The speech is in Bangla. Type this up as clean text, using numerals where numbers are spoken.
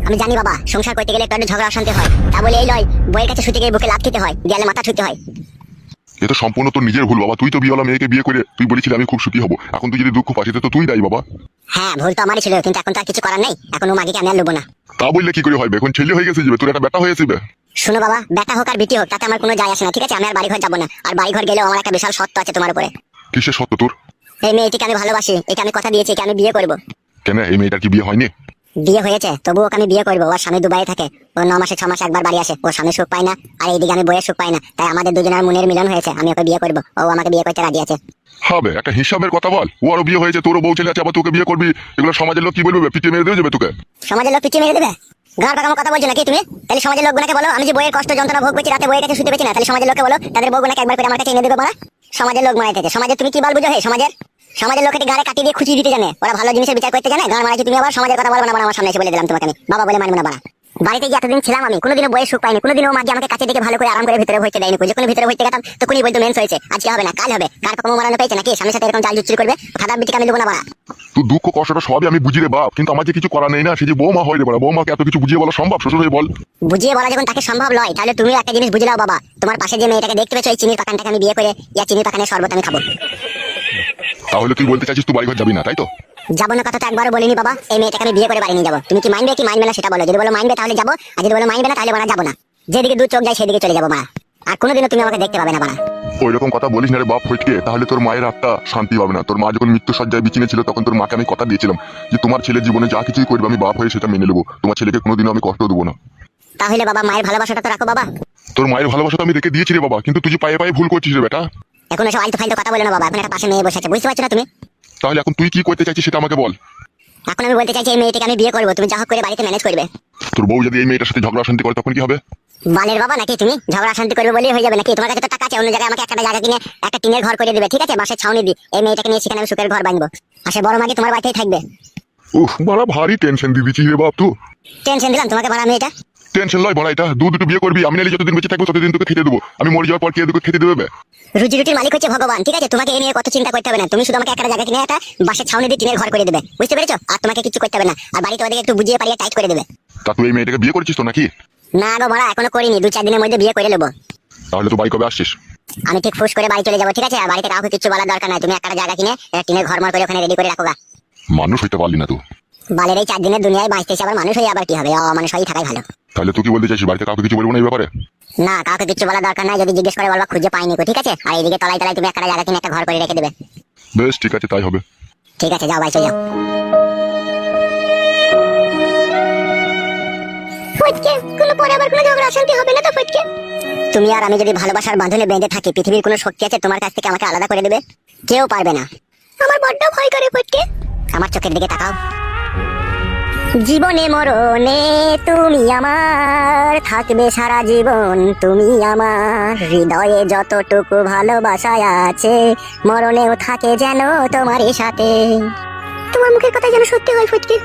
আমি জানি বাবা, সংসার করতে গেলে একটু ঝগড়া অশান্তি হয়, তা বলে এই লয় বইয়ের কাছে শুতে গিয়ে বুকে লাথ খেতে হয়, দেয়ালে মাথা ঠুকতে হয়। এ তো সম্পূর্ণ তোর নিজের ভুল বাবা। তুই তো বিয়েওয়ালা মেয়েকে বিয়ে করে তুই বলেছিলি আমি খুব সুখী হবো। এখন তুই যদি দুঃখ পাস এতে তো তুই দায়ী বাবা। হ্যাঁ, ভুল তো আমারই ছিল, কিন্তু এখন তো আর কিছু করার নেই। এখন ও মাগিকে আমি আর নেবো না। তা বললে কি করে হয়? এখন ছেলে হয়ে গেছে যাবে, তোর একটা বেটা হয়েছে। শোনো বাবা, বেটা হোক আর বিটি হোক তাতে আমার কোনো যায় আসে না, ঠিক আছে? আমি আর বাড়ি ঘর যাবো না, আর বাড়ি ঘর গেলেও আমার একটা বিশাল সত্য আছে তোমার উপরে। কিসের সত্য তোর? এই মেয়েটিকে আমি ভালোবাসি, এটা আমি কথা দিয়েছি, একে আমি বিয়ে করবো। কেন এই মেয়েটার কি বিয়ে হয়নি? বিয়ে হয়েছে, তবু ওকে আমি বিয়ে করবো। ওর স্বামী দুবাই থাকে, ও 9 মাসে 6 মাসে একবার বাড়ি আসে, ওর স্বামী সুখ পায় না, আর এইদিকে আমি বইয়ের সুখ পাই না। তাই আমাদের দুজনের মনের মিলন হয়েছে, আমি ওকে বিয়ে করবো, ও আমাকে বিয়ে করতে রাজি আছে। হবে একটা হিসাবের কথা বল। ওরও বিয়ে হয়েছে, তোরও বউ ছেলে আছে, আবার তোকে বিয়ে করবি? এগুলো সমাজের লোক কি বলবে? পিটিয়ে মেরে দেবে যাবে তোকে। সমাজের লোক পিছিয়ে মেরে দেবে? গাঁর পাকামো কথা বলছো নাকি তুমি? তাহলে সমাজের লোকগুলোকে বলো আমি যে বইয়ের কষ্ট যন্ত্রণা ভোগ করছি, রাতে বইয়ের কাছে শুতে পেছি না, তাহলে সমাজের লোককে বলো তাদের বউগুলোকে একবার করে আমার কাছে এনে দেবে বলা। সমাজের লোক মারাই থেকে সমাজে তুমি কি বল বুঝো? হে সমাজের লোকের গাড়ে কাটি দিয়ে খুঁচি দিতে জানে, ওরা ভালো জিনিসের বিচার করতে জানে। গান মারাইছি তুমি, আবার সমাজের কথা বলবো না। আমার সামনে এসে বলে দিলাম তোমাকে, আমি বাবা বলে মানবো না বাড়া। বাড়িতে যে এতদিন ছিলাম আমি, কোনোদিনও বইয়ের সুখ পাইনি, কোনোদিনও মাঝে আমাকে কাছে দেখে ভালো করে আরাম করে ভিতরে ভরতে দেয়নি। যখন ভিতরে ভরতে গেতাম তখনই বলতো মেন্স হয়েছে, আজকে হবে না কাল হবে। কার পাকামো মারানো পেয়েছে নাকি? স্বামীর সাথে এরকম জাল জুচ্চুরি করবে? খাদার বিটিকে আমি দেবো না বাড়া। তুই দুঃখ কষ্টটা সবই আমি বুঝি রে বাপ, কিন্তু আমার যে কিছু করা নেই না। সে যে বৌমা হয় রে বাড়া, বৌমাকে এত কিছু বুঝিয়ে বলা সম্ভব? শ্বশুর হয়ে বল। বুঝিয়ে বলা যখন তাকে সম্ভব নয়, তাহলে তুমি একটা জিনিস বুঝে নাও বাবা, তোমার পাশে যে মেয়েটাকে দেখতে পেয়েছো, এই চিনির পাকানটাকে আমি বিয়ে করে চিনির পাকানের শরবত আমি খাবো। তাহলে তুই বলতে চাইছিস তুই বাড়ি ঘর যাবি না, তাই তো? যাবো না কথা তো একবারও বলিনি বাবা, এই মেয়েটাকে আমি বিয়ে করে বাড়ি নিয়ে যাবো। তুমি কি মানবে কি মানবে না সেটা বলো। যদি বলো মানবে তাহলে যাবো, আর যদি বলো মানবে না তাহলে বাড়া যাবো না। যেদিকে দু চোখ যায় সেদিকে চলে যাবো বাড়া, আর কোনোদিনও তুমি আমাকে দেখতে পাবে না বাড়া। ওই রকম কথা বলিস না রে বাপ ফটকে, তাহলে তোর মায়ের আত্মা শান্তি পাবে না। তোর মা যখন মৃত্যু সজ্জায় বিছিনে ছিল তখন তোর মাকে আমি কথা দিয়েছিলাম যে তোমার ছেলে জীবনে যা কিছুই করবে আমি বাপ হয়ে সেটা মেনে নেবো, তোমার ছেলেকে কোনোদিনও আমি কষ্ট দেবো না। তাহলে বাবা মায়ের ভালোবাসাটা তো রাখো বাবা। তোর মায়ের ভালোবাসা তো আমি রেখে দিয়েছি রে বাবা, কিন্তু তুই যে পায়ে পায়ে ভুল করছিস রে বেটা। এখন এসব আলতু ফালতু কথা বলে না বাবা, এখন একটা পাশে মেয়ে বসে আছে, বুঝতে পারছো না তুমি? তাহলে এখন তুই কি করতে চাইছিস সেটা আমাকে বল। এখন আমি বলতে চাইছি এই মেয়েটাকে আমি বিয়ে করবো, তুমি যা হোক করে বাড়িতে ম্যানেজ করবে। তোর বউ যদি এই মেয়েটার সাথে ঝগড়া শান্তি করে তখন কি হবে? বালের বাবা নাকি তুমি? ঝগড়া শান্তি করবে বলেই হয়ে যাবে নাকি? তোমার কাছে তো টাকা আছে, অন্য জায়গায় আমাকে একটা জায়গা কিনে একটা টিনের ঘর করে দেবে, ঠিক আছে? বাসে ছাউনি দি, এই মেয়েটাকে নিয়ে সেখানে আমি সুখের ঘর বাঁধবো, আর সে বড় মাকে তোমার বাড়িতেই থাকবে। বড় ভারী টেনশন দিয়ে দিচ্ছিস রে বাপ তুই। টেনশন দিলাম তোমাকে বাড়া মেয়েটা? টেনশন লয় বড়, এটা দুটো বিয়ে করবি, আমি নাহলে যতদিন বেঁচে থাকবো ততদিন তোকে খেতে দেবো। আমি মরে যাওয়ার পর কে তোকে খেতে দেবে? রুজি রুটির মালিক হচ্ছে ভগবান, ঠিক আছে? তোমাকে এই নিয়ে কত চিন্তা করতে হবে না, তুমি শুধু আমাকে একটা জায়গা কিনে একটা বাসের ছাউনি দিয়ে টিনের ঘর করে দেবে, বুঝতে পেরেছো? আর তোমাকে কিছু করতে হবে না, আর বাড়িতে ওদেরকে একটু বুঝিয়ে পারিয়ে টাইট করে দেবে। তা তুই এই মেয়েটাকে বিয়ে করেছিস তো নাকি? না গো বড়া, এখনো করিনি, 2-4 দিনের মধ্যে বিয়ে করে নেবো। তাহলে তো বাড়ি কবে আসছিস? আমি ঠিক ফুস করে বাড়ি চলে যাবো, ঠিক আছে? আর বাড়িতে কাউকে কিছু বলার দরকার নাই, তুমি একটা জায়গা কিনে টিনের ঘর মর করে ওখানে রেডি করে রাখো গা। মানুষ হইতে পারলি না তুই। বালের এই 4 দিনের দুনিয়ায় বাঁচতেছি, আবার মানুষ হয়ে আবার কি হবে? অমানুষ হয়ে থাকাই ভালো। তাহলে তুই কি বলতে চাইছিস বাড়িতে কাউকে কিছু বলবো না এই ব্যাপারে? না, কাউকে কিছু বলার দরকার নাই, যদি জিজ্ঞেস করে বলবা খুঁজে পাইনি, ঠিক আছে? আর এইদিকে তলায় তলায় তুমি একটা জায়গা কিনে একটা ঘর করে রেখে দেবে। বেশ ঠিক আছে, তাই হবে। ঠিক আছে, যাও বাড়ি চলে যাও। ফটকে, কোনো পরে আবার কোনো ঝগড়া অশান্তি হবে না তো ফটকে? তুমি আর আমি যদি ভালোবাসার বাঁধনে বেঁধে থাকি, পৃথিবীর কোনো শক্তি আছে তোমার কাছ থেকে আমাকে আলাদা করে দেবে? কেউ পারবে না। আমার বড্ড ভয় করে ফটকে। আমার চোখের দিকে তাকাও। জীবনে মরণে তুমি আমার, থাকবে সারা জীবন তুমি আমার। হৃদয়ে যতটুকু ভালোবাসা আছে, মরণেও থাকে যেন তোমারই সাথে। তোমার মুখের কথা যেন সত্যি হয় ফটকে।